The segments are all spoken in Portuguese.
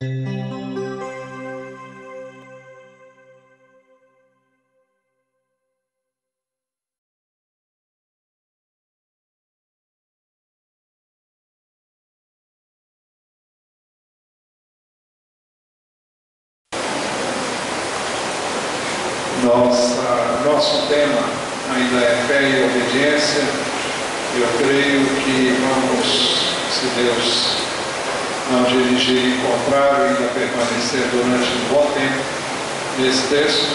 Nosso tema ainda é fé e obediência. Eu creio que vamos, se Deus não dirigir em contrário, ainda permanecer durante um bom tempo nesse texto,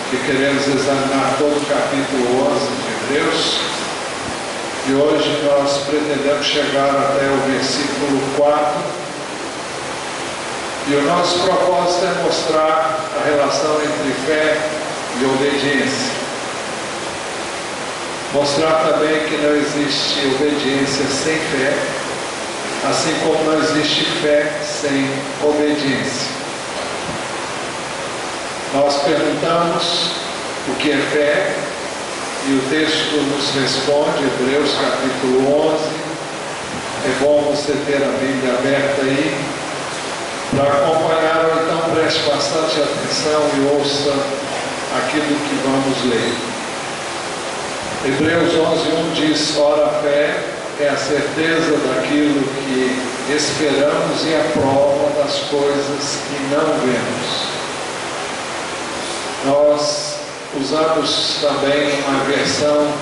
que queremos examinar todo o capítulo 11 de Hebreus. E hoje nós pretendemos chegar até o versículo 4. E o nosso propósito é mostrar a relação entre fé e obediência. Mostrar também que não existe obediência sem fé, assim como não existe fé sem obediência. Nós perguntamos o que é fé, e o texto nos responde, Hebreus capítulo 11. É bom você ter a Bíblia aberta aí, para acompanhar, ou então preste bastante atenção e ouça aquilo que vamos ler. Hebreus 11:1 diz: ora, a fé é a certeza daquilo que esperamos e a prova das coisas que não vemos. Nós usamos também uma versão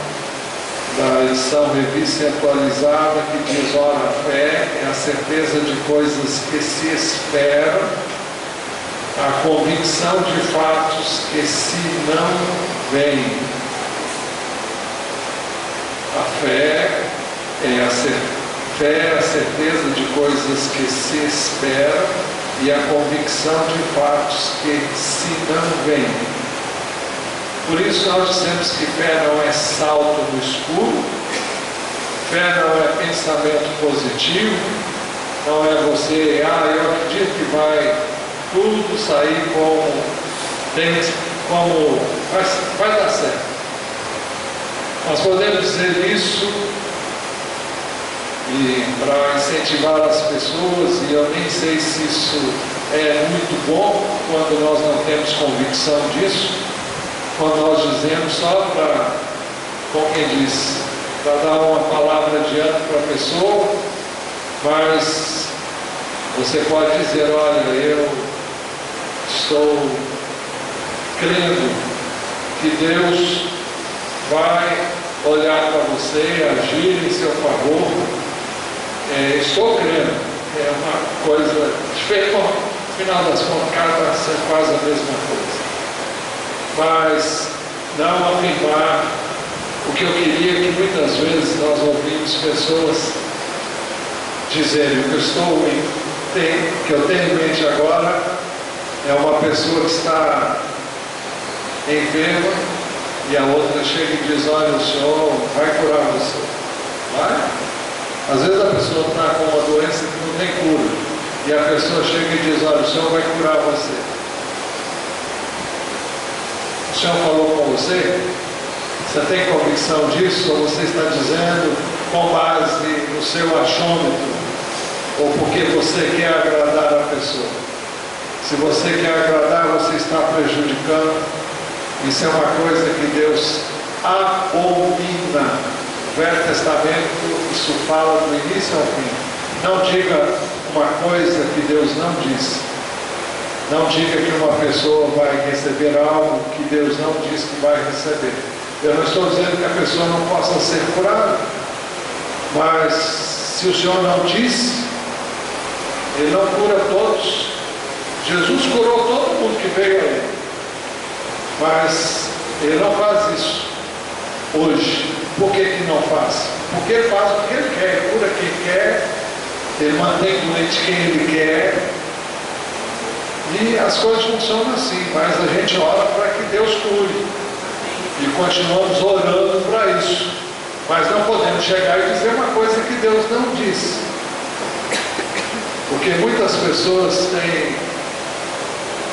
da edição Revista Atualizada que diz: ora, a fé é a certeza de coisas que se esperam, a convicção de fatos que se não veem. A fé é a certeza de coisas que se esperam e a convicção de fatos que se não veem. Por isso nós dizemos que fé não é salto no escuro, fé não é pensamento positivo, não é você, eu acredito que vai tudo sair vai dar certo. Nós podemos dizer isso e para incentivar as pessoas, e eu nem sei se isso é muito bom quando nós não temos convicção disso, quando nós dizemos só para, como quem diz, para dar uma palavra adiante para a pessoa, mas você pode dizer: olha, eu estou crendo que Deus vai olhar para você, agir em seu favor. Estou crendo. É uma coisa diferente. No final das contas, vai ser quase a mesma coisa. Mas não afirmar o que eu queria, que muitas vezes nós ouvimos pessoas dizerem: o que eu tenho em mente agora é uma pessoa que está enferma e a outra chega e diz: olha, o Senhor vai curar você. Vai? Às vezes a pessoa está com uma doença que não tem cura e a pessoa chega e diz: olha, o Senhor vai curar você. O Senhor falou com você? Você tem convicção disso? Ou você está dizendo com base no seu achômetro? Ou porque você quer agradar a pessoa? Se você quer agradar, você está prejudicando. Isso é uma coisa que Deus abomina. O Velho Testamento, isso fala do início ao fim. Não diga uma coisa que Deus não disse. Não diga que uma pessoa vai receber algo que Deus não disse que vai receber. Eu não estou dizendo que a pessoa não possa ser curada, mas se o Senhor não disse, Ele não cura todos. Jesus curou todo mundo que veio a Ele, mas Ele não faz isso hoje. Por que não faz? Porque Ele faz o que Ele quer, Ele cura quem quer, Ele mantém doente quem Ele quer. E as coisas funcionam assim, mas a gente ora para que Deus cure. E continuamos orando para isso. Mas não podemos chegar e dizer uma coisa que Deus não disse. Porque muitas pessoas têm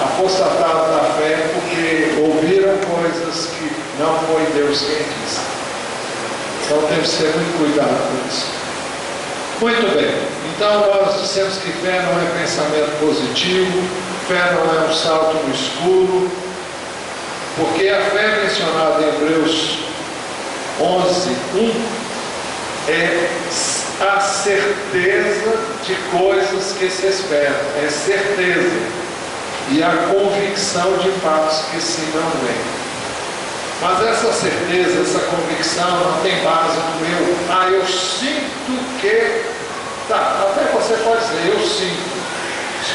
apostatado da fé porque ouviram coisas que não foi Deus quem disse. Então temos que ter muito cuidado com isso. Muito bem, então nós dissemos que fé não é pensamento positivo, fé não é um salto no escuro, porque a fé mencionada em Hebreus 11:1 é a certeza de coisas que se esperam, é certeza, e a convicção de fatos que se não veem. Mas essa certeza, essa convicção não tem base no eu sinto que, até você pode dizer, eu sinto,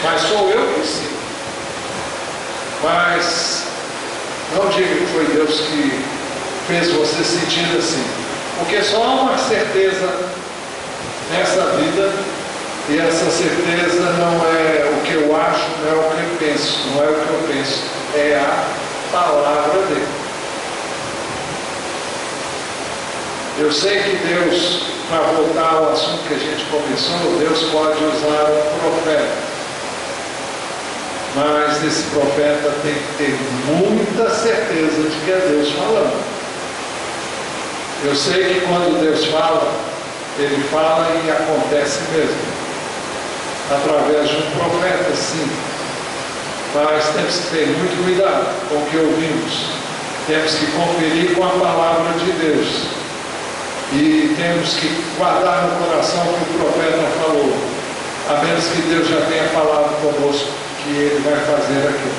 mas sou eu que sinto. Mas não diga que foi Deus que fez você sentir assim, porque só há uma certeza nessa vida, e essa certeza não é o que eu acho, não é o que eu penso, não é o que eu penso, é a palavra dele. Eu sei que Deus, para voltar ao assunto que a gente começou, Deus pode usar um profeta, mas esse profeta tem que ter muita certeza de que é Deus falando. Eu sei que quando Deus fala, Ele fala e acontece mesmo, através de um profeta, sim, mas temos que ter muito cuidado com o que ouvimos, temos que conferir com a palavra de Deus. E temos que guardar no coração o que o profeta falou, a menos que Deus já tenha falado conosco que Ele vai fazer aquilo.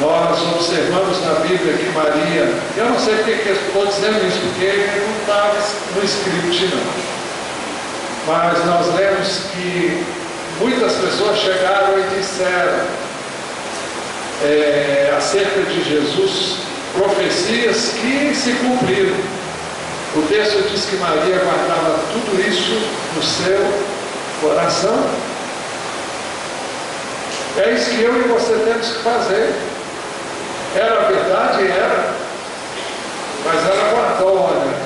Nós observamos na Bíblia que Maria, eu não sei porque eu estou dizendo isso, porque não estava no script não, mas nós lemos que muitas pessoas chegaram e disseram acerca de Jesus, profecias que se cumpriram. O texto diz que Maria guardava tudo isso no seu coração. É isso que eu e você temos que fazer. Era verdade? Era. Mas ela guardou, olha.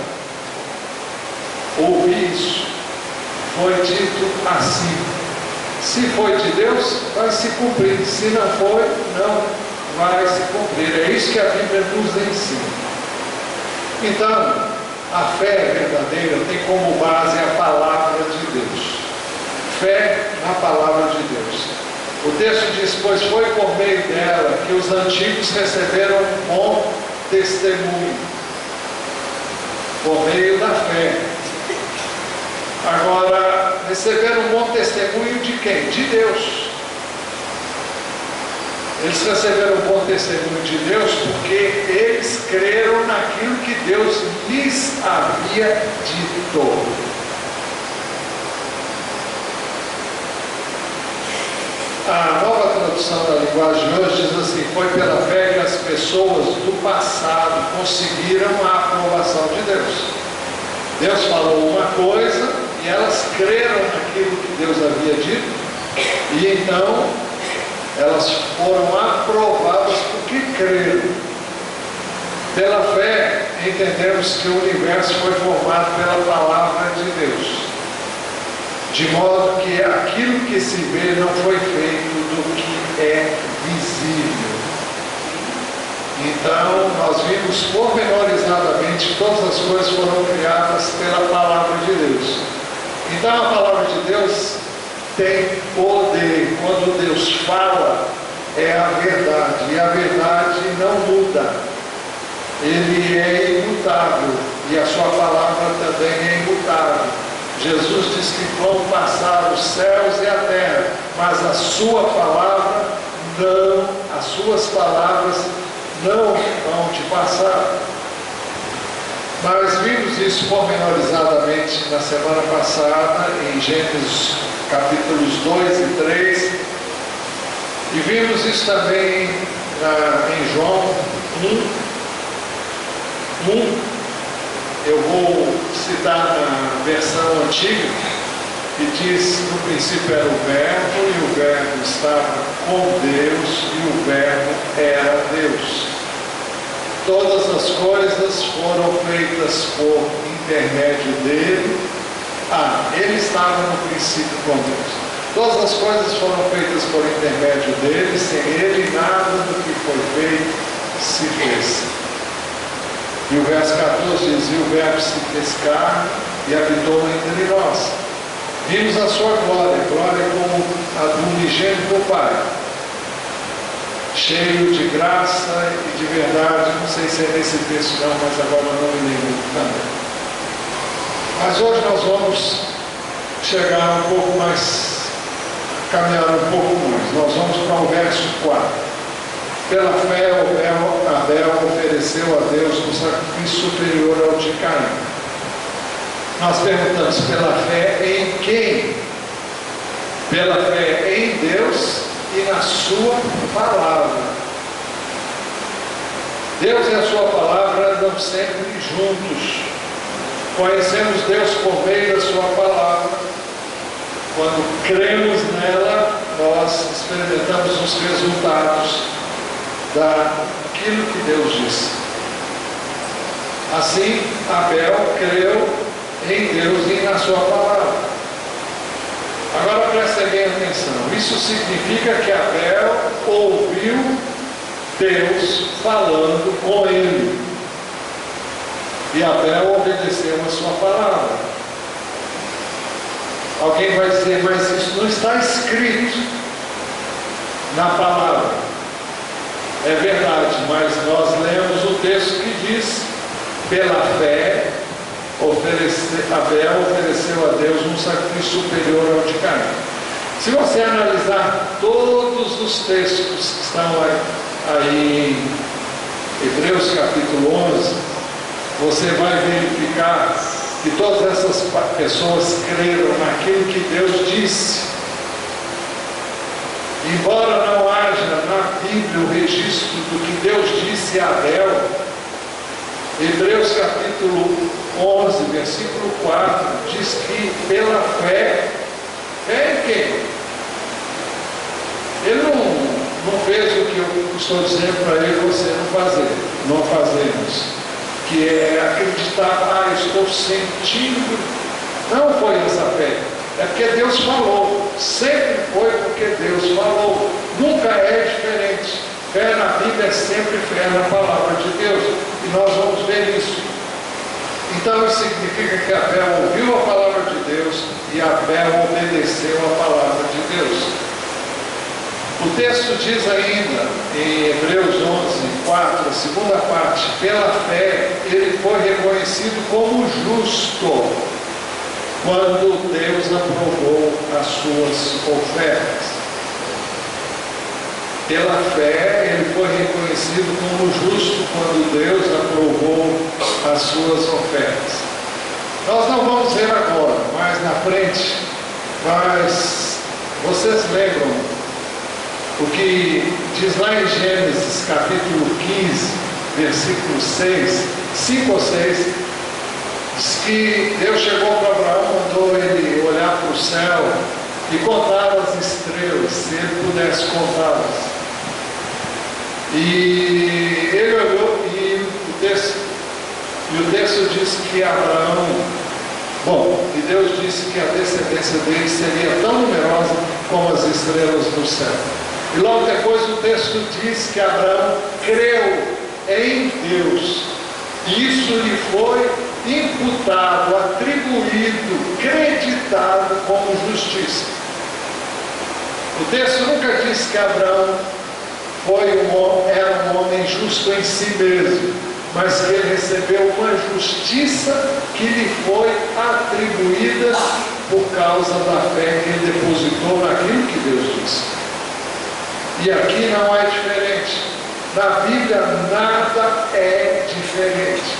Ouvi isso. Foi dito assim. Se foi de Deus, vai se cumprir. Se não foi, não vai se cumprir. É isso que a Bíblia nos ensina. Então, a fé verdadeira tem como base a palavra de Deus. Fé na palavra de Deus. O texto diz, pois foi por meio dela que os antigos receberam um bom testemunho. Por meio da fé. Agora, receberam um bom testemunho de quem? De Deus. Eles receberam um bom testemunho de Deus porque eles creram naquilo que Deus lhes havia dito. A nova tradução da linguagem de hoje diz assim, foi pela fé que as pessoas do passado conseguiram a aprovação de Deus. Deus falou uma coisa e elas creram naquilo que Deus havia dito, e então elas foram aprovadas porque creram. Pela fé, entendemos que o universo foi formado pela palavra de Deus, de modo que aquilo que se vê não foi feito do que é visível. Então, nós vimos pormenorizadamente que todas as coisas foram criadas pela palavra de Deus. Então, a palavra de Deus tem poder. Quando Deus fala, é a verdade, e a verdade não muda. Ele é imutável, e a sua palavra também é imutável. Jesus disse que vão passar os céus e a terra, mas a sua palavra não, as suas palavras não vão te passar. Nós vimos isso pormenorizadamente na semana passada, em Gênesis capítulos 2 e 3, e vimos isso também em João 1. Eu vou citar na versão antiga, que diz, no princípio era o Verbo, e o Verbo estava com Deus, e o Verbo era Deus. Todas as coisas foram feitas por intermédio dele. Ele estava no princípio com Deus. Todas as coisas foram feitas por intermédio dele, sem ele nada do que foi feito se fez. E o verso 14 diz, e o Verbo se fez carne e habitou entre nós. Vimos a sua glória, glória como a do unigênito do Pai, cheio de graça e de verdade. Não sei se é nesse texto não, mas agora não me lembro também. Mas hoje nós vamos chegar um pouco mais, caminhar um pouco mais. Nós vamos para o verso 4. Pela fé, Abel ofereceu a Deus um sacrifício superior ao de Caim. Nós perguntamos, pela fé em quem? Pela fé em Deus e na sua palavra. Deus e a sua palavra andam sempre juntos. Conhecemos Deus por meio da sua palavra. Quando cremos nela, nós experimentamos os resultados daquilo que Deus disse. Assim, Abel creu em Deus e na sua palavra. Agora prestem bem atenção. Isso significa que Abel ouviu Deus falando com ele. E Abel obedeceu a sua palavra. Alguém vai dizer, mas isso não está escrito na palavra. É verdade, mas nós lemos o texto que diz, pela fé, Abel ofereceu a Deus um sacrifício superior ao de Caim. Se você analisar todos os textos que estão aí em Hebreus capítulo 11, você vai verificar que todas essas pessoas creram naquilo que Deus disse. Embora não haja na Bíblia o registro do que Deus disse a Abel, Hebreus capítulo 11, versículo 4, diz que pela fé, fé em quem? Ele não fez o que eu estou dizendo para ele, você não fazemos. Que é acreditar, estou sentindo. Não foi essa fé. É porque Deus falou. Sempre foi porque Deus falou. Nunca é diferente. Fé na Bíblia é sempre fé na palavra de Deus. E nós vamos ver isso. Então isso significa que Abel ouviu a palavra de Deus e Abel obedeceu a palavra de Deus. O texto diz ainda, em Hebreus 11, 4, a segunda parte, pela fé ele foi reconhecido como justo, quando Deus aprovou as suas ofertas. Pela fé ele foi reconhecido como justo, quando Deus aprovou as suas ofertas. Nós não vamos ver agora, mais na frente, mas vocês lembram o que diz lá em Gênesis capítulo 15, versículo 6, 5 ou 6, diz que Deus chegou para Abraão, mandou ele olhar para o céu e contar as estrelas, se ele pudesse contá-las. E ele olhou e o texto diz que Abraão, e Deus disse que a descendência dele seria tão numerosa como as estrelas do céu. E logo depois o texto diz que Abraão creu em Deus. E isso lhe foi imputado, atribuído, creditado como justiça. O texto nunca diz que Abraão era um homem justo em si mesmo, mas que ele recebeu uma justiça que lhe foi atribuída por causa da fé que ele depositou naquilo que Deus disse. E aqui não é diferente. Na Bíblia nada é diferente.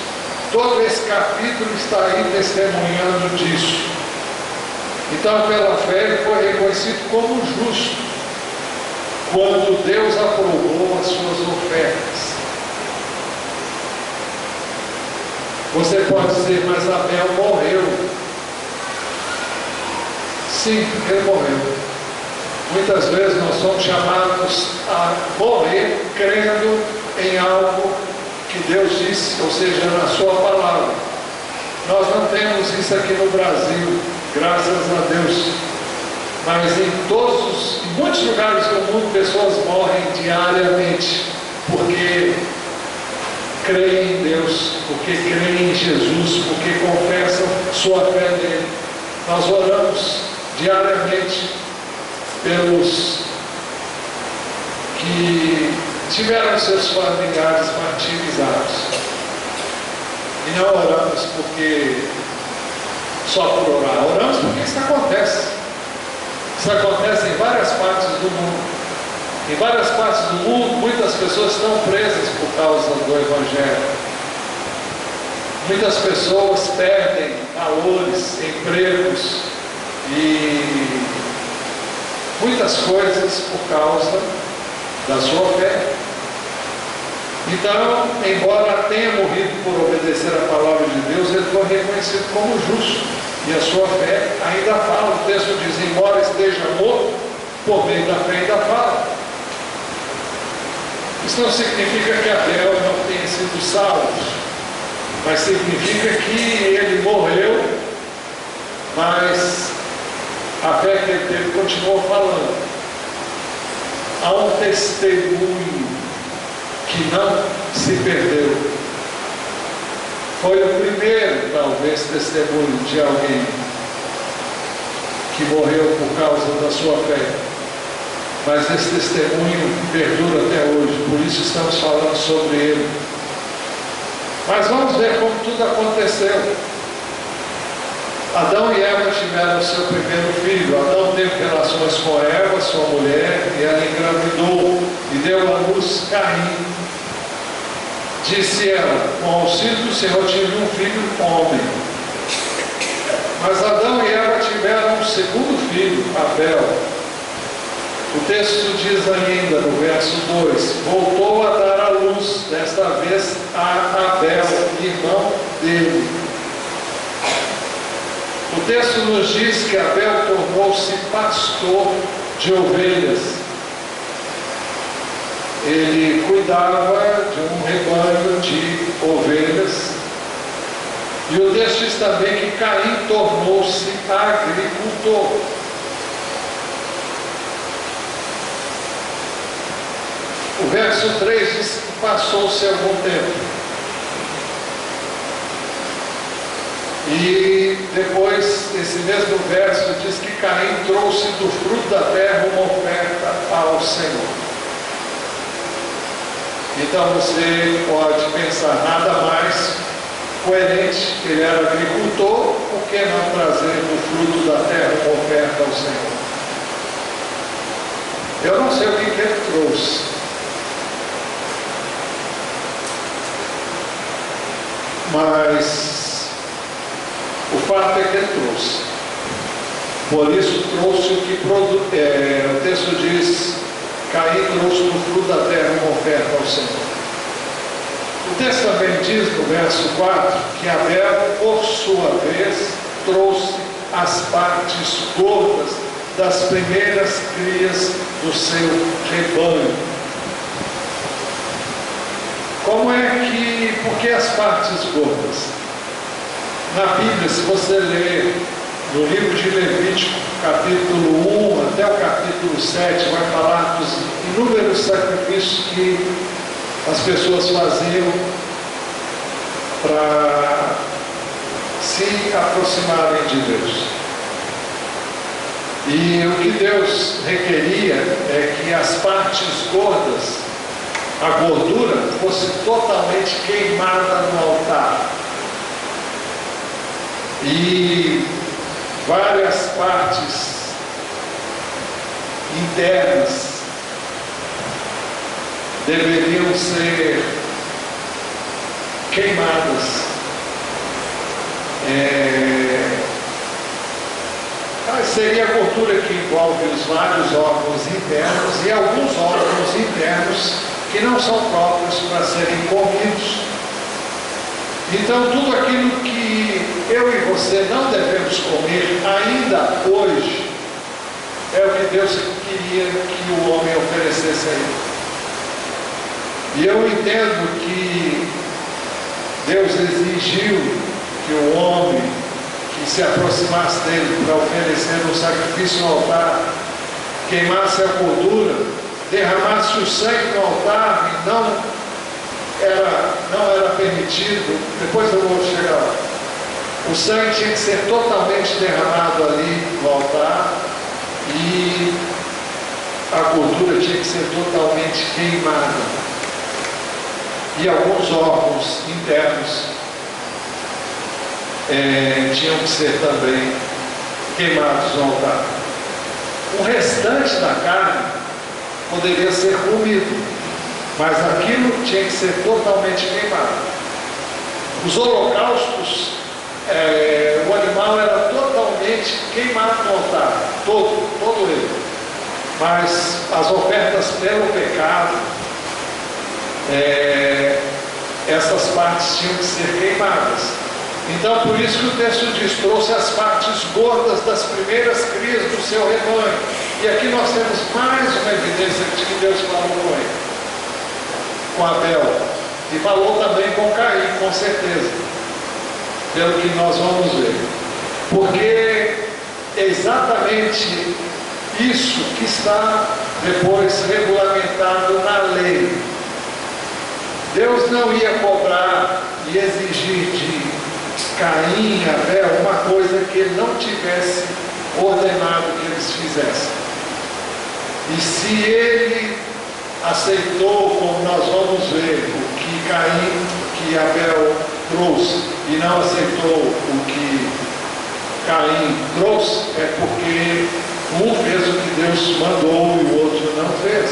Todo esse capítulo está aí testemunhando disso. Então, pela fé, ele foi reconhecido como justo, quando Deus aprovou as suas ofertas. Você pode dizer, mas Abel morreu. Sim, ele morreu. Muitas vezes nós somos chamados a morrer crendo em algo que Deus disse, ou seja, na sua palavra. Nós não temos isso aqui no Brasil, graças a Deus. Mas em muitos lugares do mundo, pessoas morrem diariamente, porque creem em Deus, porque creem em Jesus, porque confessam sua fé nele. Nós oramos diariamente pelos que tiveram seus familiares martirizados. E não oramos porque só por orar, oramos porque isso acontece. Isso acontece em várias partes do mundo. Em várias partes do mundo, muitas pessoas estão presas por causa do Evangelho. Muitas pessoas perdem valores, empregos e muitas coisas por causa da sua fé. Então, embora tenha morrido por obedecer a palavra de Deus, ele foi reconhecido como justo. E a sua fé ainda fala. O texto diz: embora esteja morto, por meio da fé ainda fala. Isso não significa que Abel não tenha sido salvo, mas significa que ele morreu, mas a fé que ele teve continuou falando. Há um testemunho que não se perdeu. Foi o primeiro, talvez, testemunho de alguém que morreu por causa da sua fé. Mas esse testemunho perdura até hoje, por isso estamos falando sobre ele. Mas vamos ver como tudo aconteceu. Adão e Eva tiveram seu primeiro filho. Adão teve relações com Eva, sua mulher, e ela engravidou e deu à luz Caim. Disse ela: com o auxílio do Senhor tive um filho homem. Mas Adão e Eva tiveram um segundo filho, Abel. O texto diz ainda no verso 2: voltou a dar à luz, desta vez a Abel, irmão dele. O texto nos diz que Abel tornou-se pastor de ovelhas. Ele cuidava de um rebanho de ovelhas. E o texto diz também que Caim tornou-se agricultor. O verso 3 diz que passou-se algum tempo. E depois, esse mesmo verso diz que Caim trouxe do fruto da terra uma oferta ao Senhor. Então você pode pensar, nada mais coerente, ele era agricultor, por que não trazer do fruto da terra uma oferta ao Senhor? Eu não sei o que ele trouxe. Mas o fato é que ele trouxe. Por isso trouxe o que o texto diz: Caim trouxe do fruto da terra uma oferta ao Senhor. O texto também diz no verso 4 que Abel, por sua vez, trouxe as partes gordas das primeiras crias do seu rebanho. Como é que, por que as partes gordas? Na Bíblia, se você ler no livro de Levítico, capítulo 1 até o capítulo 7, vai falar dos inúmeros sacrifícios que as pessoas faziam para se aproximarem de Deus. E o que Deus requeria é que as partes gordas, a gordura, fosse totalmente queimada no altar. E várias partes internas deveriam ser queimadas. Seria a gordura que envolve os vários órgãos internos e alguns órgãos internos que não são próprios para serem comidos. Então, tudo aquilo que eu e você não devemos comer ainda hoje é o que Deus queria que o homem oferecesse a ele. E eu entendo que Deus exigiu que o homem que se aproximasse dele para oferecer um sacrifício no altar, queimasse a gordura, derramasse o sangue no altar e não não era permitido, depois eu vou chegar lá. O sangue tinha que ser totalmente derramado ali no altar e a gordura tinha que ser totalmente queimada. E alguns órgãos internos tinham que ser também queimados no altar. O restante da carne poderia ser comido, mas aquilo tinha que ser totalmente queimado. Os holocaustos, o animal era totalmente queimado no altar, todo ele. Mas as ofertas pelo pecado, essas partes tinham que ser queimadas. Então, por isso que o texto diz: trouxe as partes gordas das primeiras crias do seu rebanho. E aqui nós temos mais uma evidência de que Deus falou com ele, com Abel, e falou também com Caim, com certeza, pelo que nós vamos ver. Porque é exatamente isso que está depois regulamentado na lei. Deus não ia cobrar e exigir de Caim e Abel uma coisa que ele não tivesse ordenado que eles fizessem. E se ele aceitou, como nós vamos ver, o que Abel trouxe, e não aceitou o que Caim trouxe, é porque um fez o que Deus mandou e o outro não fez.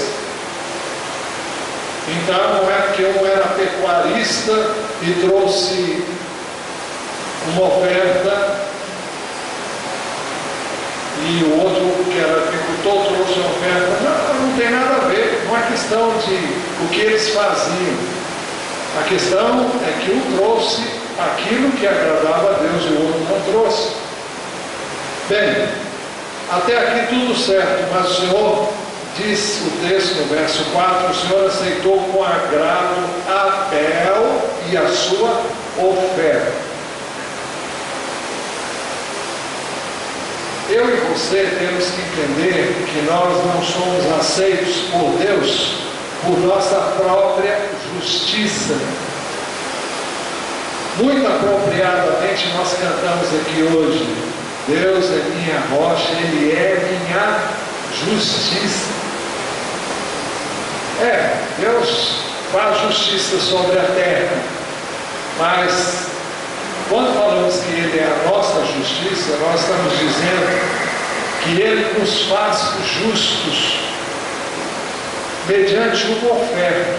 Então não é que um era pecuarista e trouxe uma oferta e o outro que era agricultor trouxe uma oferta. Não tem nada a ver, não é questão de o que eles faziam. A questão é que um trouxe aquilo que agradava a Deus e o outro não trouxe. Bem, até aqui tudo certo, mas o Senhor diz, o texto no verso 4, o Senhor aceitou com agrado Abel e a sua oferta. Eu e você temos que entender que nós não somos aceitos por Deus por nossa própria justiça. Muito apropriadamente nós cantamos aqui hoje: Deus é minha rocha, Ele é minha justiça. Deus faz justiça sobre a terra, mas quando falamos que Ele é a nossa justiça, nós estamos dizendo que Ele nos faz justos mediante uma oferta.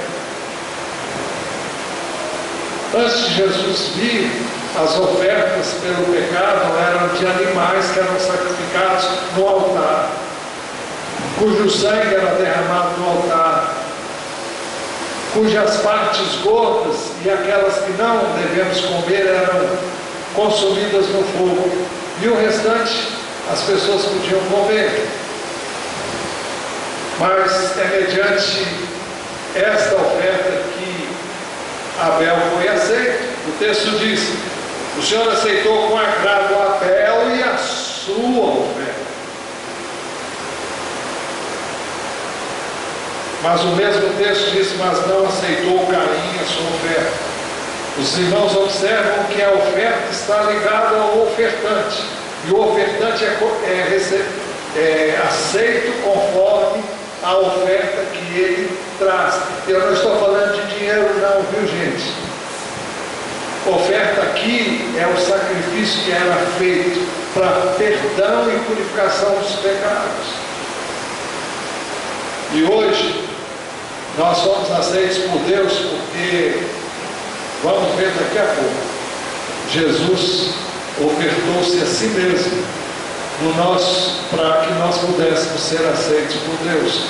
Antes de Jesus vir, as ofertas pelo pecado eram de animais que eram sacrificados no altar, cujo sangue era derramado no altar, cujas partes gordas e aquelas que não devemos comer eram consumidas no fogo, e o restante as pessoas podiam comer. Mas é mediante esta oferta que Abel foi aceito. O texto diz: o Senhor aceitou com agrado Abel e a sua oferta. Mas o mesmo texto diz: mas não aceitou Caim a sua oferta. Os irmãos observam que a oferta está ligada ao ofertante, e o ofertante é aceito conforme a oferta que ele traz. Eu não estou falando de dinheiro não, viu gente? Oferta aqui é o sacrifício que era feito para perdão e purificação dos pecados. E hoje nós somos aceitos por Deus porque, vamos ver daqui a pouco, Jesus ofertou-se a si mesmo para que nós pudéssemos ser aceitos por Deus.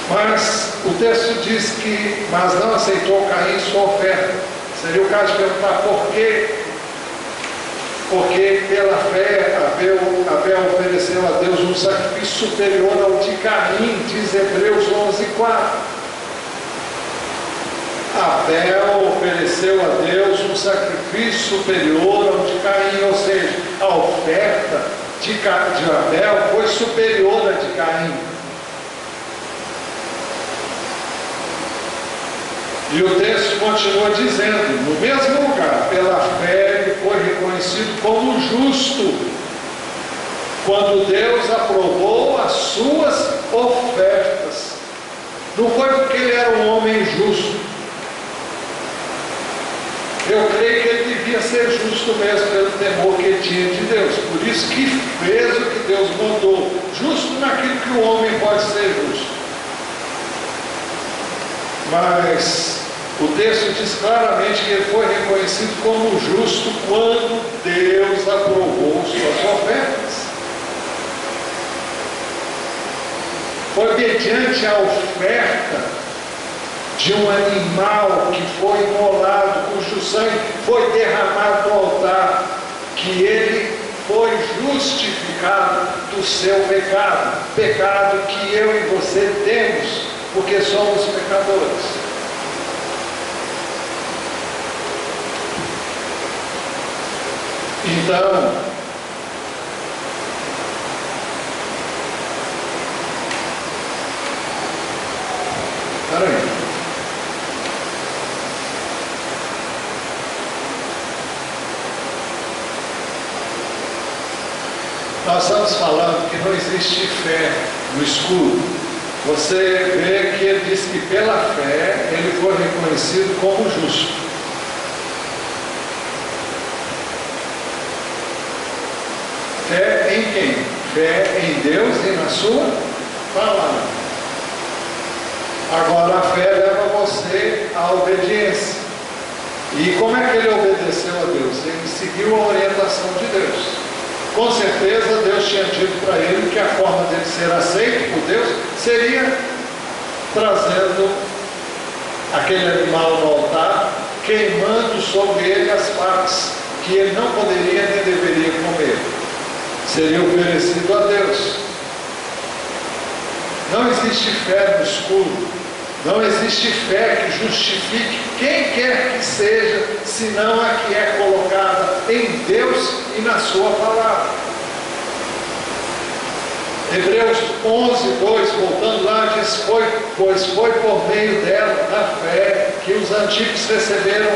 Mas o texto diz que, mas não aceitou Caim sua oferta. Seria o caso de perguntar por quê? Porque pela fé Abel ofereceu a Deus um sacrifício superior ao de Caim, diz Hebreus 11:4. Abel ofereceu a Deus um sacrifício superior ao de Caim, ou seja, a oferta de Abel foi superior à de Caim. E o texto continua dizendo, no mesmo lugar, pela fé ele foi reconhecido como justo, quando Deus aprovou as suas ofertas. Não foi porque ele era um homem justo. Eu creio que ele devia ser justo mesmo, pelo temor que ele tinha de Deus. Por isso que fez o que Deus mandou, justo naquilo que o homem pode ser justo. Mas o texto diz claramente que ele foi reconhecido como justo quando Deus aprovou suas ofertas. Foi mediante a oferta de um animal que foi imolado, cujo sangue foi derramado no altar, que ele foi justificado do seu pecado, pecado que eu e você temos, porque somos pecadores. Então, peraí. Nós estamos falando que não existe fé no escuro. Você vê que ele diz que pela fé ele foi reconhecido como justo. Fé em quem? Fé em Deus e na sua palavra. Agora a fé leva você à obediência. E como é que ele obedeceu a Deus? Ele seguiu a orientação de Deus. Com certeza Deus tinha dito para ele que a forma dele ser aceito por Deus seria trazendo aquele animal no altar, queimando sobre ele as partes que ele não poderia nem deveria comer. Seria oferecido a Deus. Não existe fé no escuro. Não existe fé que justifique quem quer que seja, senão a que é colocada em Deus e na sua palavra. Hebreus 11, 2, voltando lá, diz, pois foi por meio dela, da fé, que os antigos receberam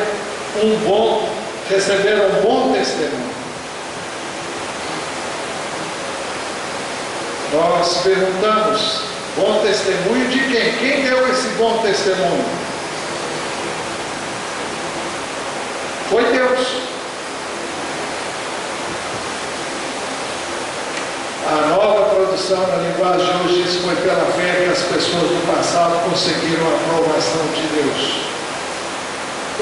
um bom testemunho. Nós perguntamos, bom testemunho de quem? Quem deu esse bom testemunho? Foi Deus. A nova tradução na linguagem de hoje diz que foi pela fé que as pessoas do passado conseguiram a aprovação de Deus.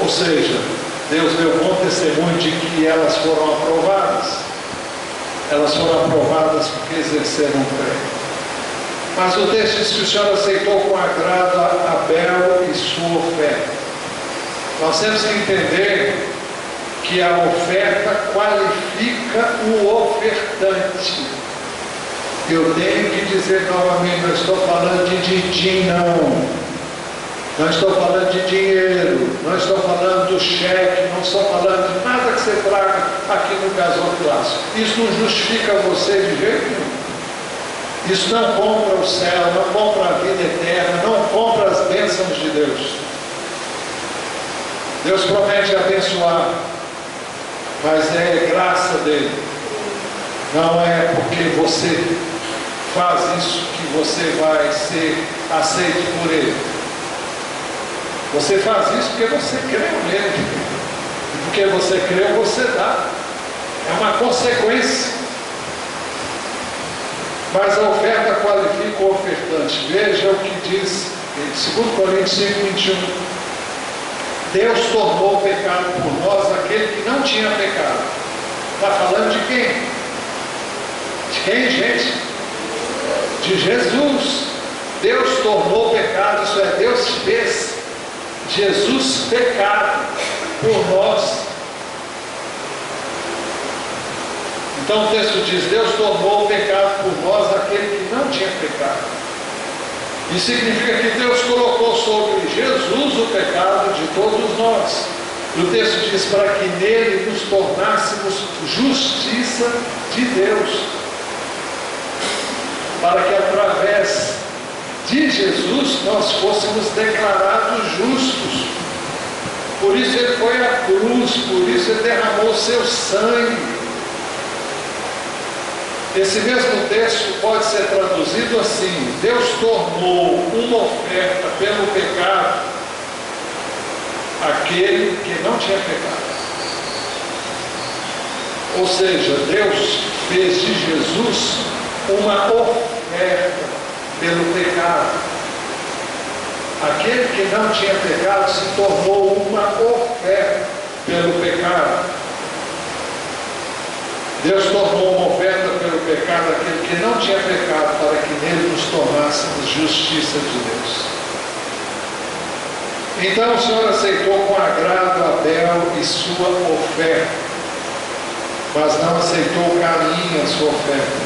Ou seja, Deus deu bom testemunho de que elas foram aprovadas. Elas foram aprovadas porque exerceram fé. Mas o texto diz que o Senhor aceitou com agrado Abel e sua oferta. Nós temos que entender que a oferta qualifica o ofertante. Eu tenho que dizer novamente, não estou falando de din-din, não estou falando de dinheiro, não estou falando do cheque, não estou falando de nada que você traga aqui no gasofilácio. Isso não justifica você de jeito nenhum. Isso não compra o céu, não compra a vida eterna, não compra as bênçãos de Deus. Deus promete abençoar, mas é graça dele. Não é porque você faz isso que você vai ser aceito por ele. Você faz isso porque você creu nele. E porque você creu, você dá. É uma consequência. Mas a oferta qualifica o ofertante. Veja o que diz em 2 Coríntios 5, 21. Deus tornou pecado por nós aquele que não tinha pecado. Está falando de quem? De quem, gente? De Jesus. Deus tornou pecado, isso é, Deus fez Jesus pecado por nós. Então o texto diz, Deus tornou o pecado por nós aquele que não tinha pecado. Isso significa que Deus colocou sobre Jesus o pecado de todos nós. E o texto diz, para que nele nos tornássemos justiça de Deus. Para que através de Jesus nós fôssemos declarados justos. Por isso ele foi à cruz, por isso ele derramou o seu sangue. Esse mesmo texto pode ser traduzido assim: Deus tornou uma oferta pelo pecado aquele que não tinha pecado. Ou seja, Deus fez de Jesus uma oferta pelo pecado. Aquele que não tinha pecado se tornou uma oferta pelo pecado. Deus tornou uma oferta pelo pecado aquele que não tinha pecado, para que nele nos tornássemos justiça de Deus. Então o Senhor aceitou com agrado Abel e sua oferta, mas não aceitou Caim a sua oferta.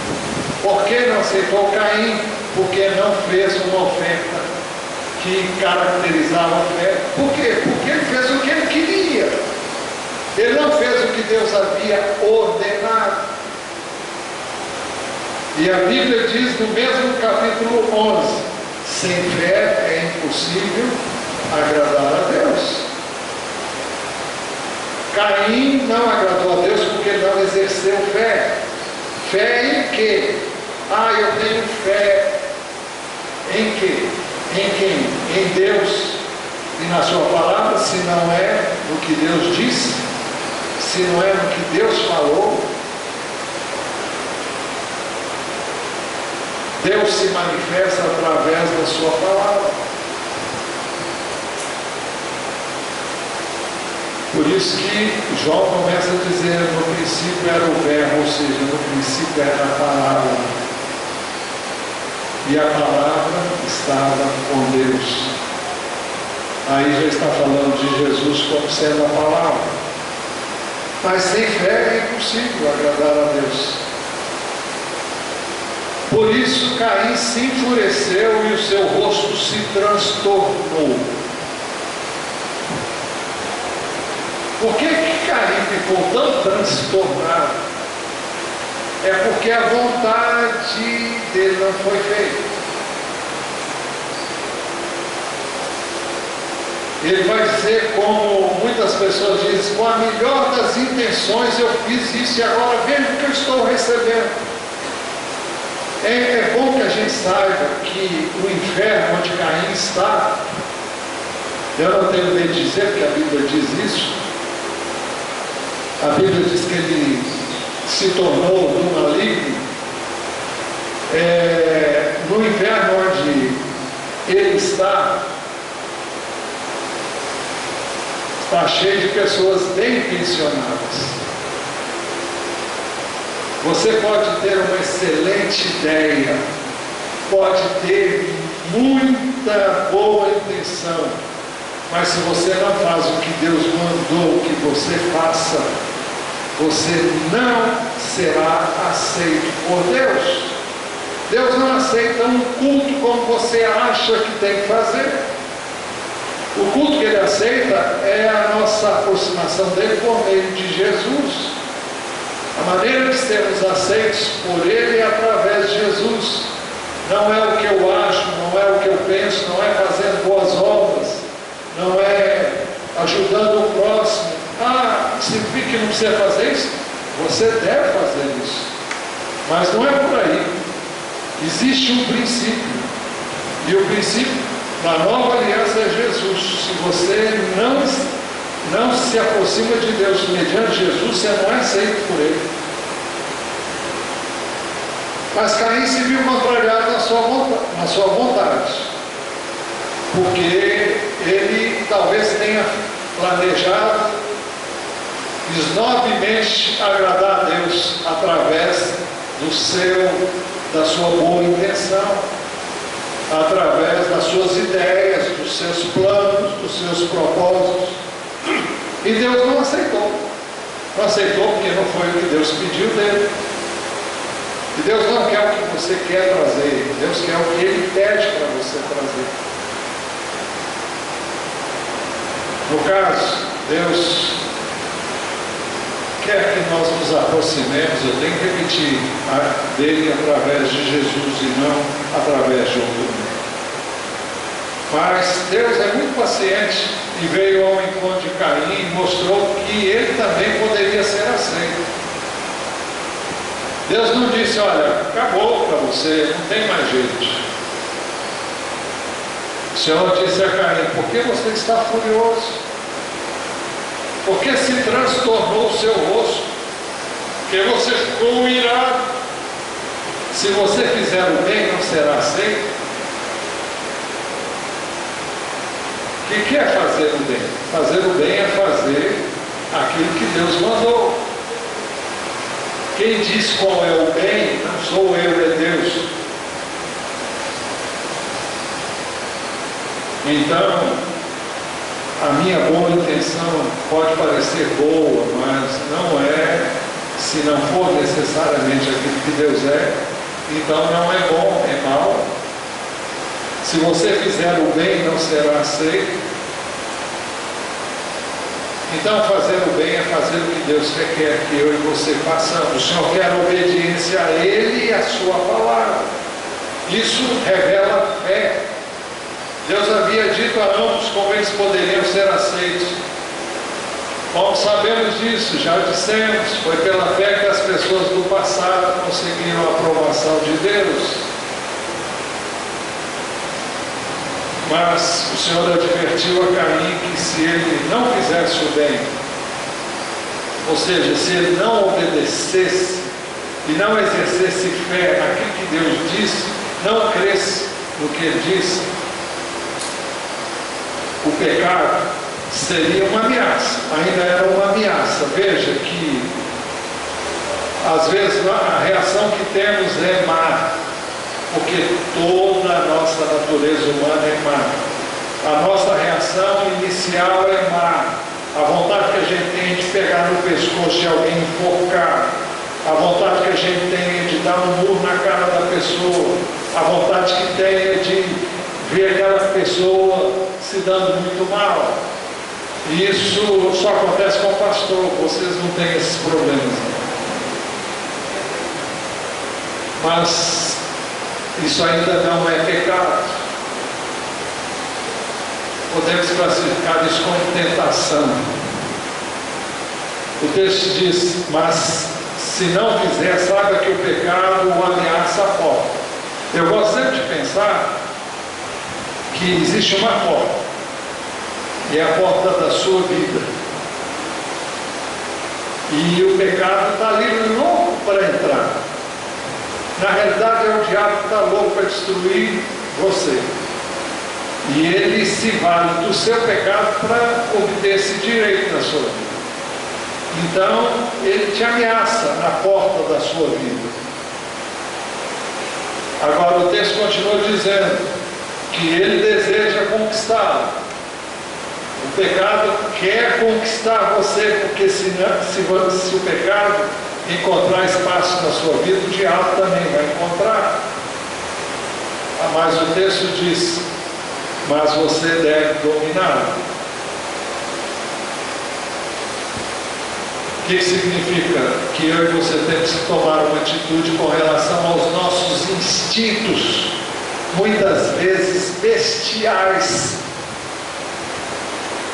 Por que não aceitou Caim? Porque não fez uma oferta que caracterizava a fé. Por quê? Porque ele fez o que ele queria. Ele não fez o que Deus havia ordenado. E a Bíblia diz no mesmo capítulo 11: sem fé é impossível agradar a Deus. Caim não agradou a Deus porque não exerceu fé. Fé em quê? Eu tenho fé em quê? Em quem? Em Deus e na sua palavra. Se não é no que Deus disse, se não é no que Deus falou, Deus se manifesta através da sua palavra. Por isso que João começa a dizer: no princípio era o verbo, ou seja, no princípio era a palavra, e a palavra estava com Deus. Aí já está falando de Jesus como sendo a palavra. Mas sem fé é impossível agradar a Deus. Por isso Caim se enfureceu e o seu rosto se transtornou. Por que Caim ficou tão transtornado? É porque a vontade dele não foi feita. Ele vai dizer, como muitas pessoas dizem: com a melhor das intenções eu fiz isso e agora veja o que eu estou recebendo. É bom que a gente saiba que o inferno onde Caim está, eu não tenho medo de dizer, porque a Bíblia diz isso. A Bíblia diz que ele se tornou do maligno. No inferno onde ele está cheio de pessoas bem intencionadas. Você pode ter uma excelente ideia, pode ter muita boa intenção, mas se você não faz o que Deus mandou que você faça, você não será aceito por Deus. Deus não aceita um culto como você acha que tem que fazer. O culto que Ele aceita é a nossa aproximação dEle por meio de Jesus. A maneira de sermos aceitos por Ele é através de Jesus. Não é o que eu acho, não é o que eu penso, não é fazendo boas obras, não é ajudando o próximo. Significa que não precisa fazer isso? Você deve fazer isso. Mas não é por aí. Existe um princípio. E o princípio na nova aliança é Jesus. Se você não se aproxima de Deus mediante Jesus, você não é aceito por Ele. Mas Caim se viu contrariado na sua vontade, porque ele talvez tenha planejado esnobemente agradar a Deus através da sua boa intenção, através das suas ideias, dos seus planos, dos seus propósitos. E Deus não aceitou. Não aceitou porque não foi o que Deus pediu dele. E Deus não quer o que você quer trazer, Deus quer o que Ele pede para você trazer. No caso, Deus quer que nós nos aproximemos, eu tenho que repetir, dele através de Jesus e não através de outro meio. Mas Deus é muito paciente e veio ao encontro de Caim e mostrou que ele também poderia ser aceito. Deus não disse, olha, acabou para você, não tem mais jeito. O Senhor disse a Caim, por que você está furioso? Por que se transtornou o seu rosto? Porque você ficou irado. Se você fizer o bem, não será aceito. O que é fazer o bem? Fazer o bem é fazer aquilo que Deus mandou. Quem diz qual é o bem, não sou eu, é Deus. Então, a minha boa intenção pode parecer boa, mas não é, se não for necessariamente aquilo que Deus é, então não é bom, é mal. Se você fizer o bem, não será aceito. Então, fazer o bem é fazer o que Deus requer que eu e você façamos. O Senhor quer obediência a Ele e a sua palavra. Isso revela fé. Deus havia dito a ambos como eles poderiam ser aceitos. Como sabemos disso, já dissemos, foi pela fé que as pessoas do passado conseguiram a aprovação de Deus. Mas o Senhor advertiu a Caim que se ele não fizesse o bem, ou seja, se ele não obedecesse e não exercesse fé naquilo que Deus disse, não cresce no que ele disse, o pecado seria uma ameaça, ainda era uma ameaça. Veja que às vezes a reação que temos é má, porque toda a nossa natureza humana é má. A nossa reação inicial é má. A vontade que a gente tem de pegar no pescoço de alguém e enforcar. A vontade que a gente tem é de dar um murro na cara da pessoa. A vontade que tem é de ver aquela pessoa se dando muito mal. E isso só acontece com o pastor. Vocês não têm esses problemas. Mas isso ainda não é pecado. Podemos classificar isso como tentação. O texto diz, mas se não fizer, saiba que o pecado o ameaça a porta. Eu gosto sempre de pensar que existe uma porta, e é a porta da sua vida. E o pecado está ali louco para entrar. Na realidade é o diabo que está louco para destruir você. E ele se vale do seu pecado para obter esse direito na sua vida. Então, ele te ameaça na porta da sua vida. Agora o texto continua dizendo que ele deseja conquistá-lo. O pecado quer conquistar você, porque se o pecado encontrar espaço na sua vida, o diabo também vai encontrar. Mas o texto diz, mas você deve dominar. O que significa? Que eu e você temos que tomar uma atitude com relação aos nossos instintos, muitas vezes bestiais,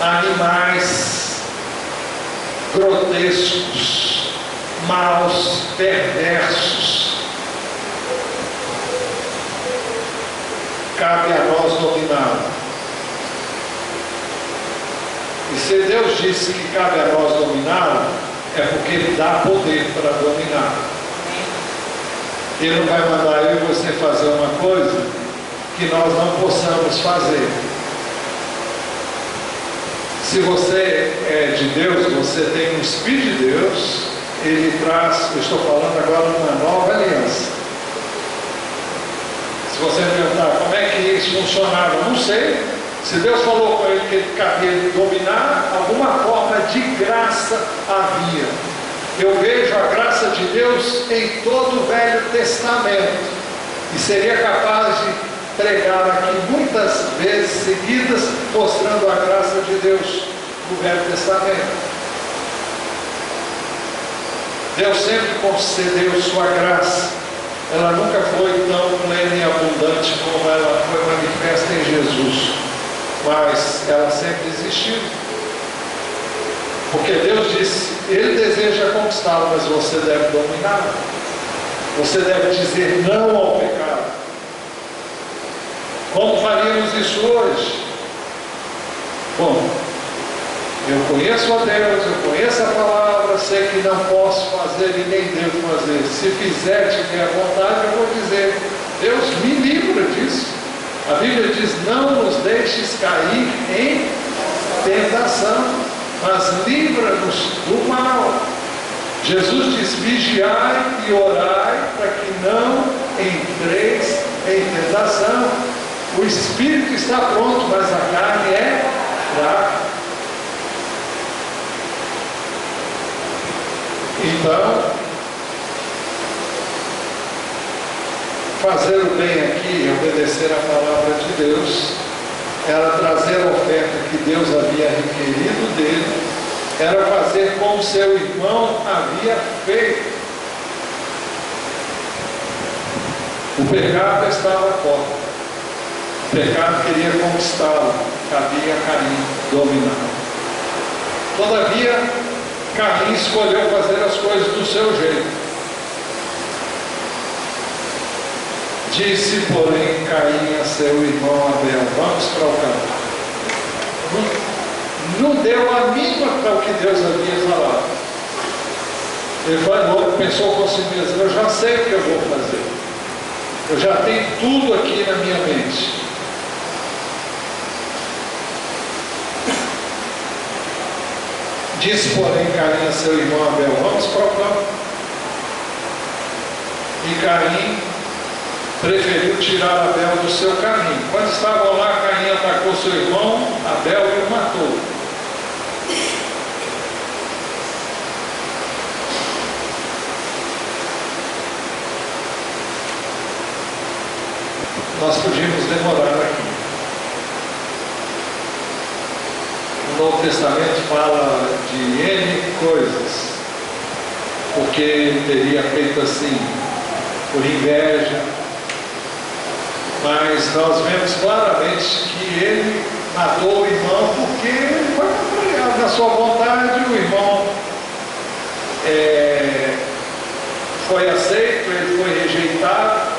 animais, grotescos, maus, perversos. Cabe a nós dominá-lo. E se Deus disse que cabe a nós dominá-lo, é porque Ele dá poder para dominar. Ele não vai mandar eu e você fazer uma coisa que nós não possamos fazer. Se você é de Deus, você tem o Espírito de Deus, Ele traz, eu estou falando agora de uma nova aliança. Se você me perguntar como é que isso funcionava, eu não sei. Se Deus falou com ele que ele cabia dominar, alguma forma de graça havia. Eu vejo a graça de Deus em todo o Velho Testamento. E seria capaz de pregar aqui muitas vezes seguidas, mostrando a graça de Deus no Velho Testamento. Deus sempre concedeu sua graça. Ela nunca foi tão plena e abundante como ela foi manifesta em Jesus. mas ela sempre existiu. Porque Deus disse, Ele deseja conquistá-lo, mas você deve dominá-lo. Você deve dizer não ao pecado. Como faríamos isso hoje? Bom, eu conheço a Deus, eu conheço a palavra, sei que não posso fazer e nem devo fazer. Se fizer, tiver vontade, eu vou dizer, Deus, me livra disso. A Bíblia diz, não nos deixes cair em tentação, mas livra-nos do mal. Jesus diz, vigiai e orai para que não entreis em tentação. O espírito está pronto, mas a carne é fraca. Então, fazer o bem aqui, obedecer a palavra de Deus, era trazer a oferta que Deus havia requerido dele, era fazer como seu irmão havia feito. O pecado estava à porta. O pecado queria conquistá-lo, cabia a Caim dominá-lo. Todavia, Caim escolheu fazer as coisas do seu jeito. Disse, porém, Caim a seu irmão Abel, vamos para o campo. Não deu a mínima para o que Deus havia falado. Ele falou, pensou consigo mesmo, eu já sei o que eu vou fazer. Eu já tenho tudo aqui na minha mente. Disse, porém, Caim a seu irmão Abel, vamos para o campo. E Caim preferiu tirar Abel do seu caminho. Quando estavam lá, Caim atacou seu irmão Abel e o matou. Nós podíamos demorar aqui. O Novo Testamento fala de N coisas, porque ele teria feito assim, por inveja, mas nós vemos claramente que ele matou o irmão porque ele foi contrariado na sua vontade. O irmão foi aceito, ele foi rejeitado.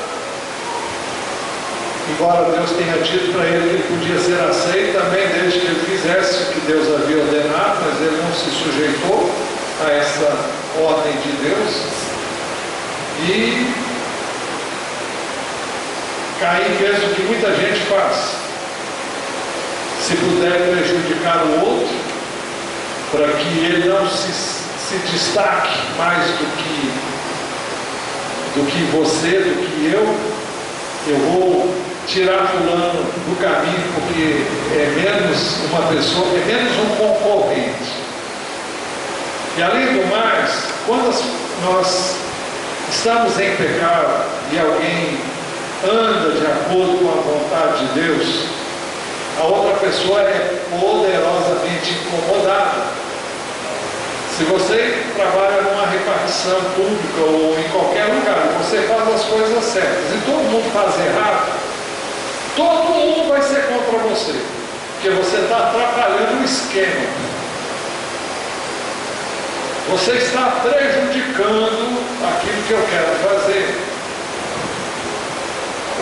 Embora Deus tenha dito para ele que ele podia ser aceito também, desde que ele fizesse o que Deus havia ordenado, mas ele não se sujeitou a essa ordem de Deus. E Caim fez o que muita gente faz. Se puder prejudicar o outro, para que ele não se destaque mais do que você, do que eu vou tirar fulano do caminho porque é menos uma pessoa, é menos um concorrente. E além do mais, quando nós estamos em pecado e alguém anda de acordo com a vontade de Deus, a outra pessoa é poderosamente incomodada. Se você trabalha numa repartição pública ou em qualquer lugar, você faz as coisas certas e todo mundo faz errado, todo mundo vai ser contra você, porque você está atrapalhando o esquema. Você está prejudicando aquilo que eu quero fazer,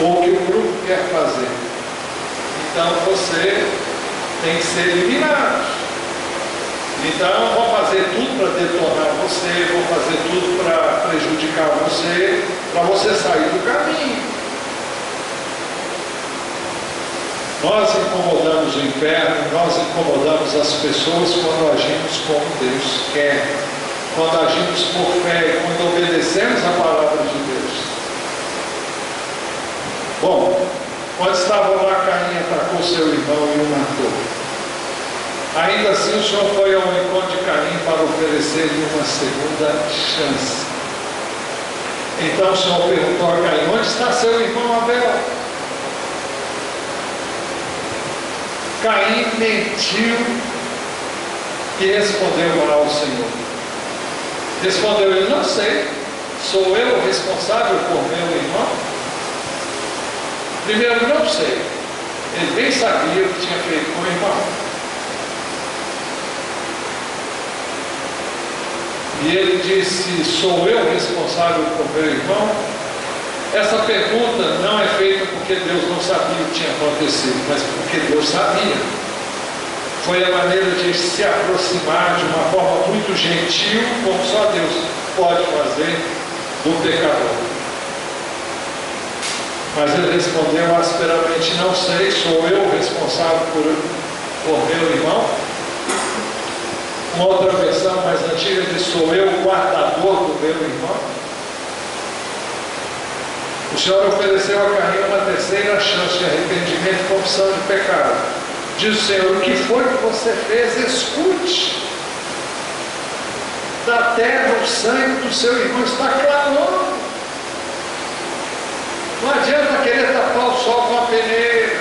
ou que o grupo quer fazer. Então você tem que ser eliminado. Então vou fazer tudo para detonar você, vou fazer tudo para prejudicar você, para você sair do caminho. Nós incomodamos o inferno, nós incomodamos as pessoas quando agimos como Deus quer, quando agimos por fé, quando obedecemos a palavra de Deus. Bom, quando estavam lá, Caim atacou seu irmão e o matou. Ainda assim o Senhor foi ao encontro de Caim para oferecer-lhe uma segunda chance. Então o Senhor perguntou a Caim, onde está seu irmão Abel? Caim mentiu e respondeu ao Senhor. Respondeu ele, não sei, sou eu responsável por meu irmão? Primeiro, não sei. Ele bem sabia o que tinha feito com o irmão. E ele disse: sou eu responsável por meu irmão? Essa pergunta não é feita porque Deus não sabia o que tinha acontecido, mas porque Deus sabia. Foi a maneira de se aproximar de uma forma muito gentil, como só Deus pode fazer, do pecador. Mas ele respondeu asperamente: não sei, sou eu responsável por meu irmão? Uma outra versão mais antiga diz: sou eu o guardador do meu irmão? O Senhor ofereceu a Caim uma terceira chance de arrependimento e confissão de pecado. Diz o Senhor: o que foi que você fez? Escute. Da terra o sangue do seu irmão está clamando. Não adianta querer tapar o sol com a peneira.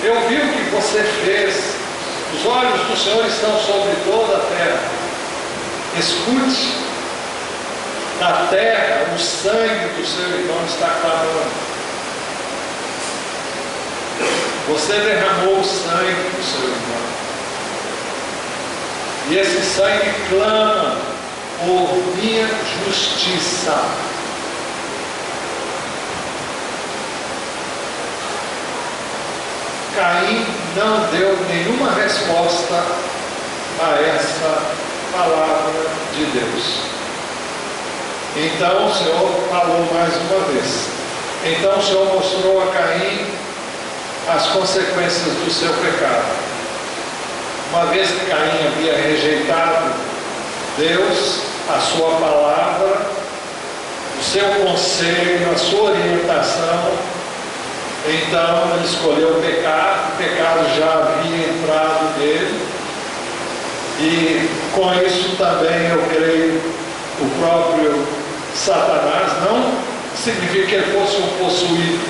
Eu vi o que você fez. Os olhos do Senhor estão sobre toda a terra. Escute. Na terra o sangue do seu irmão está clamando. Você derramou o sangue do seu irmão. E esse sangue clama por minha justiça. Caim não deu nenhuma resposta a essa palavra de Deus. Então o Senhor falou mais uma vez. Então o Senhor mostrou a Caim as consequências do seu pecado. Uma vez que Caim havia rejeitado Deus, a sua palavra, o seu conselho, a sua orientação, então ele escolheu pecar. O pecado já havia entrado nele, e com isso também eu creio o próprio Satanás. Não significa que ele fosse um possuído,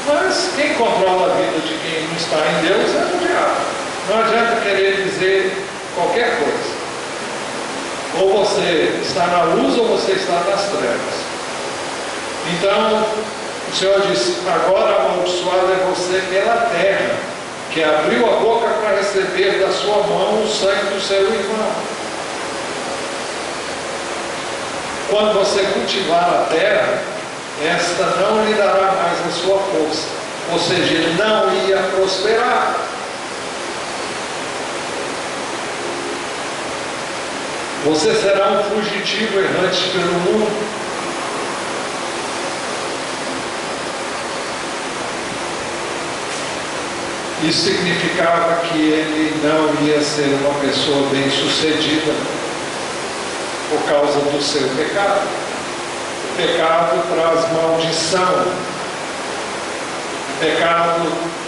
mas quem controla a vida de quem não está em Deus é o diabo. Não adianta querer dizer qualquer coisa. Ou você está na luz ou você está nas trevas. Então o Senhor disse: agora amaldiçoado é você pela terra, que abriu a boca para receber da sua mão o sangue do seu irmão. Quando você cultivar a terra, esta não lhe dará mais a sua força. Ou seja, ele não ia prosperar. Você será um fugitivo errante pelo mundo. Isso significava que ele não ia ser uma pessoa bem-sucedida por causa do seu pecado. O pecado traz maldição. O pecado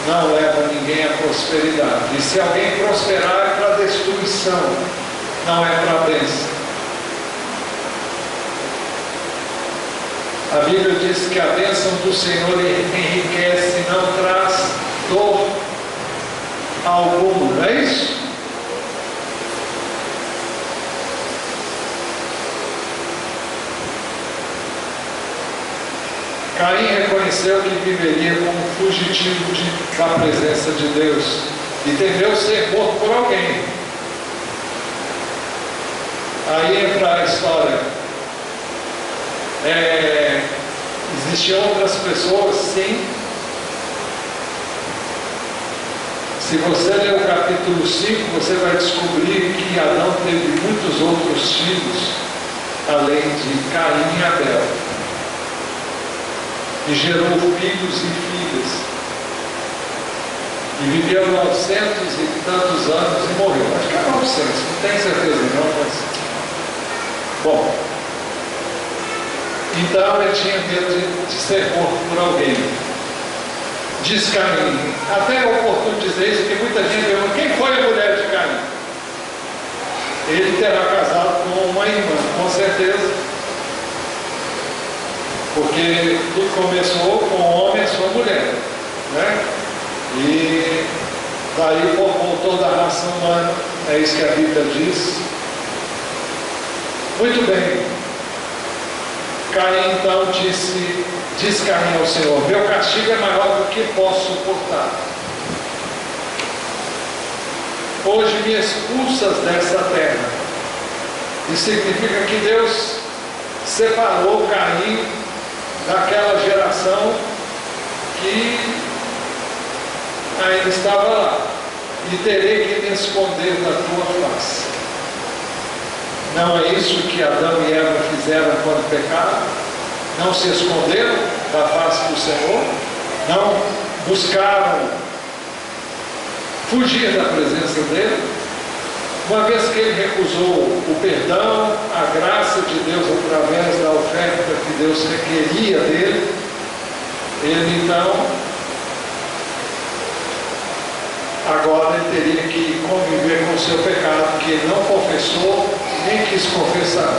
não leva ninguém à prosperidade. E se alguém prosperar, é para destruição, não é para bênção. A Bíblia diz que a bênção do Senhor enriquece e não traz dor alguma, não é isso? Caim reconheceu que viveria como fugitivo da presença de Deus e temeu ser morto por alguém. Aí entra a história. Existiam outras pessoas, sim. Se você ler o capítulo 5, você vai descobrir que Adão teve muitos outros filhos, além de Caim e Abel. E gerou filhos e filhas. E viveu 900 e tantos anos e morreu. Acho que é 900, não tenho certeza não, mas... Bom, então ele tinha medo de ser morto por alguém. Diz Caim, até é oportuno dizer isso, porque muita gente pergunta: quem foi a mulher de Caim? Ele terá casado com uma irmã, com certeza. Porque tudo começou com o homem e a sua mulher, né? E daí formou toda a raça humana, é isso que a Bíblia diz. Muito bem. Caim então disse Diz Caim ao Senhor: meu castigo é maior do que posso suportar. Hoje me expulsas dessa terra. Isso significa que Deus separou Caim daquela geração que ainda estava lá. E terei que me esconder da tua face. Não é isso que Adão e Eva fizeram quando pecaram? Não se esconderam da face do Senhor? Não buscaram fugir da presença dele? Uma vez que ele recusou o perdão, a graça de Deus através da oferta que Deus requeria dele, ele então, agora ele teria que conviver com o seu pecado, que ele não confessou, nem quis confessar.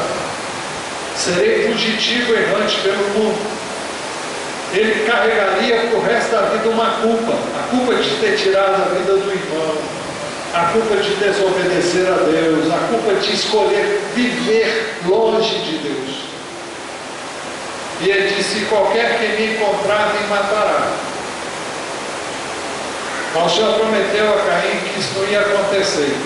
Serei fugitivo errante pelo mundo. Ele carregaria para o resto da vida uma culpa, a culpa de ter tirado a vida do irmão, a culpa de desobedecer a Deus, a culpa de escolher viver longe de Deus. E ele disse: qualquer que me encontrar me matará. Mas o Senhor prometeu a Caim que isso não ia acontecer.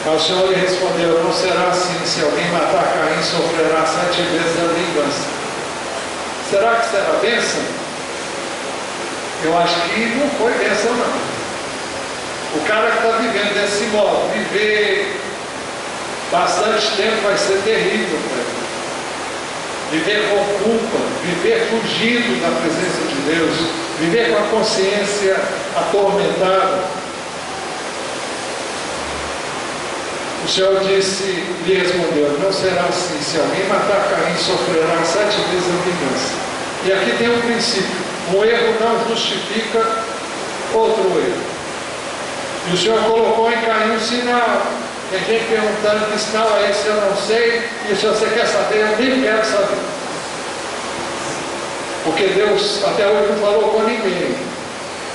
Mas o Senhor lhe respondeu: não será assim, se alguém matar Caim, sofrerá 7 vezes a vingança. Será que será bênção? Eu acho que não foi bênção, não. O cara que está vivendo desse modo, viver bastante tempo vai ser terrível para ele. Viver com culpa, viver fugindo da presença de Deus, viver com a consciência atormentada. O Senhor lhe respondeu: não será assim, se alguém matar Caim, sofrerá 7 vezes a vingança. E aqui tem um princípio: um erro não justifica outro erro. E o Senhor colocou em Caim um sinal. Tem gente perguntando: que sinal é esse? Eu não sei. E se você quer saber, eu nem quero saber. Porque Deus até hoje não falou com ninguém.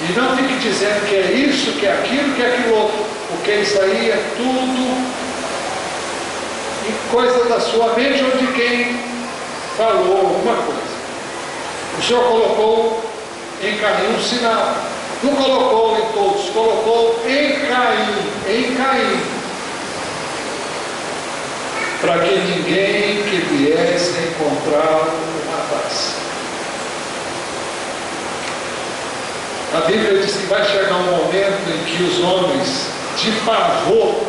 E não fique dizendo que é isso, que é aquilo, que é aquilo outro. Porque isso aí é tudo coisa da sua mente ou de quem falou alguma coisa. O Senhor colocou em Caim um sinal. Não colocou em todos, colocou em Caim, para que ninguém que viesse encontrá-lo o matasse. A Bíblia diz que vai chegar um momento em que os homens, de pavor,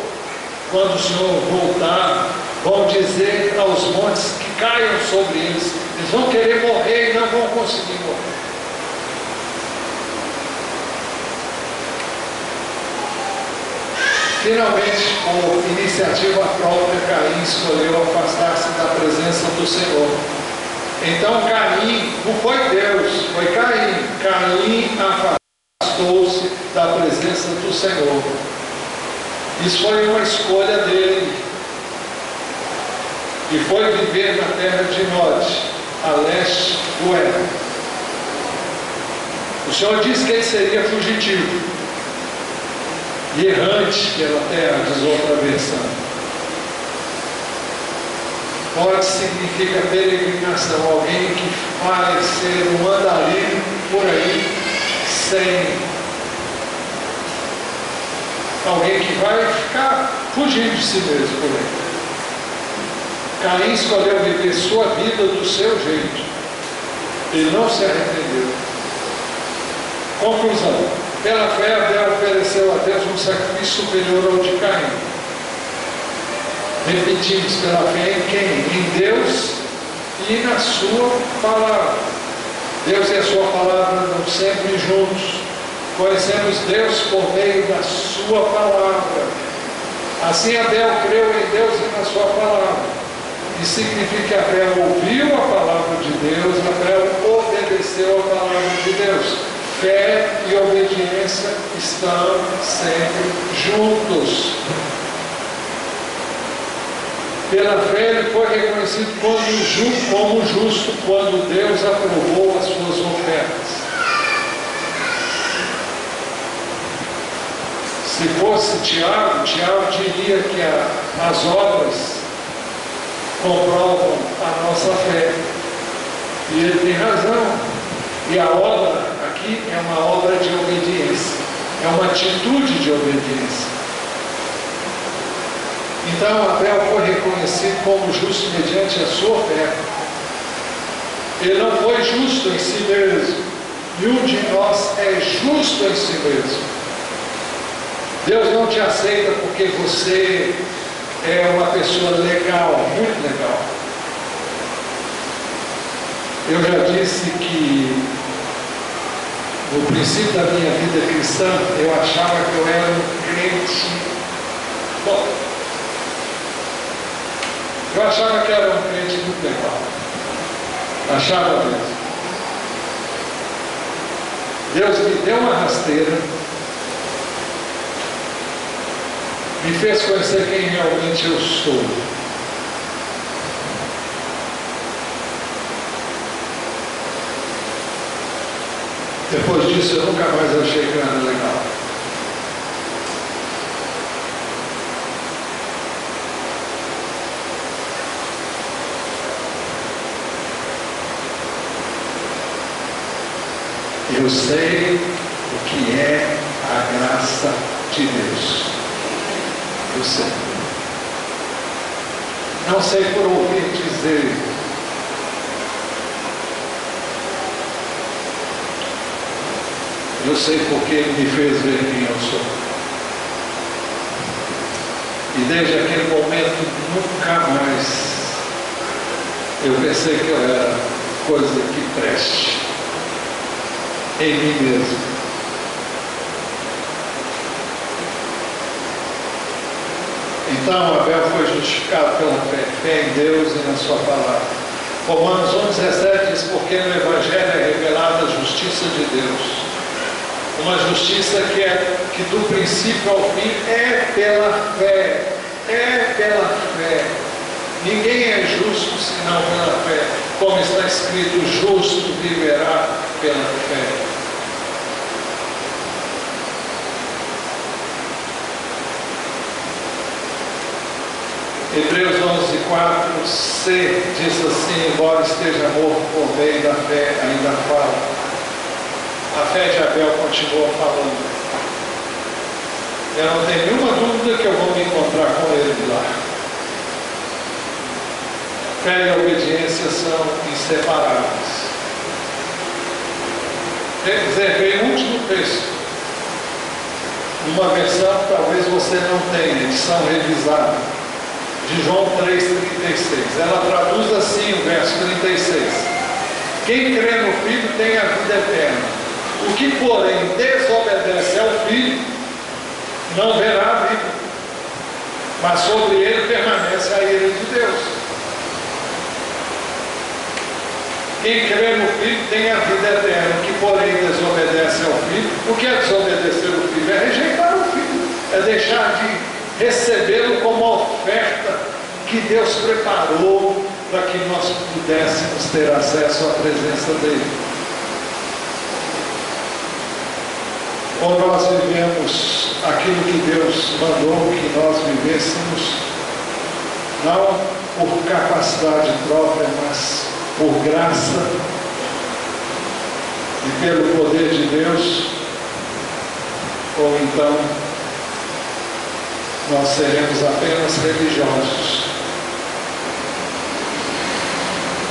quando o Senhor voltar, vão dizer aos montes que caiam sobre eles. Eles vão querer morrer e não vão conseguir morrer. Finalmente, por iniciativa própria, Caim escolheu afastar-se da presença do Senhor. Então Caim, não foi Deus, foi Caim. Caim afastou-se da presença do Senhor. Isso foi uma escolha dele. E foi viver na terra de Nod, a leste do Éden. O Senhor disse que ele seria fugitivo e errante pela terra, diz outra versão. Pode significa peregrinação, alguém que vai ser um andarilho por aí, sem alguém que vai ficar fugindo de si mesmo por aí. Caim escolheu viver sua vida do seu jeito. Ele não se arrependeu. Conclusão: pela fé, Abel ofereceu a Deus um sacrifício superior ao de Caim. Repetimos, pela fé em quem? Em Deus e na sua palavra. Deus e a sua palavra andam sempre juntos. Conhecemos Deus por meio da sua palavra. Assim Abel creu em Deus e na sua palavra. Isso significa que Abel ouviu a palavra de Deus, Abel obedeceu a palavra de Deus. Fé e obediência estão sempre juntos. Pela fé ele foi reconhecido como justo quando Deus aprovou as suas ofertas. Se fosse Tiago diria que as obras comprovam a nossa fé. E ele tem razão. E a obra aqui é uma obra de obediência. É uma atitude de obediência. Então Abel foi reconhecido como justo mediante a sua oferta. Ele não foi justo em si mesmo. Nenhum de nós é justo em si mesmo. Deus não te aceita porque você é uma pessoa legal, muito legal. Eu já disse que no princípio da minha vida cristã, eu achava que eu era um crente bom. Eu achava que era um crente muito legal. Achava mesmo. Deus me deu uma rasteira, me fez conhecer quem realmente eu sou. Depois disso, eu nunca mais achei que era legal. Eu sei o que é a graça de Deus. Eu sei. Não sei por ouvir dizer. Eu sei porque Ele me fez ver quem eu sou. E desde aquele momento, nunca mais eu pensei que eu era coisa que preste em mim mesmo. Então Abel foi justificado pela fé em Deus e na sua palavra. Romanos 11:17 diz: porque no Evangelho é revelada a justiça de Deus. Uma justiça que do princípio ao fim é pela fé. É pela fé. Ninguém é justo senão pela fé. Como está escrito, o justo viverá pela fé. Hebreus 11:4c diz assim: embora esteja morto por meio da fé, ainda fala. A fé de Abel continua falando. Eu não tenho nenhuma dúvida que eu vou me encontrar com ele lá. Fé e obediência são inseparáveis. Reservei o último texto. Uma versão que talvez você não tenha, edição revisada, de João 3,36. Ela traduz assim o verso 36. Quem crê no Filho tem a vida eterna. O que, porém, desobedece ao Filho, não verá a vida, mas sobre ele permanece a ira de Deus. Quem crê no Filho tem a vida eterna. O que, porém, desobedece ao Filho, o que é desobedecer o Filho? É rejeitar o Filho, é deixar de recebê-lo como a oferta que Deus preparou para que nós pudéssemos ter acesso à presença dele. Ou nós vivemos aquilo que Deus mandou que nós vivêssemos, não por capacidade própria, mas por graça e pelo poder de Deus, ou então nós seremos apenas religiosos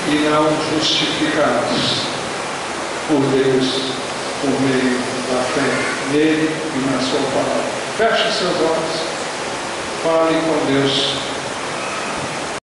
e não justificados por Deus por meio da fé nele e na sua palavra. Feche seus olhos, fale com Deus.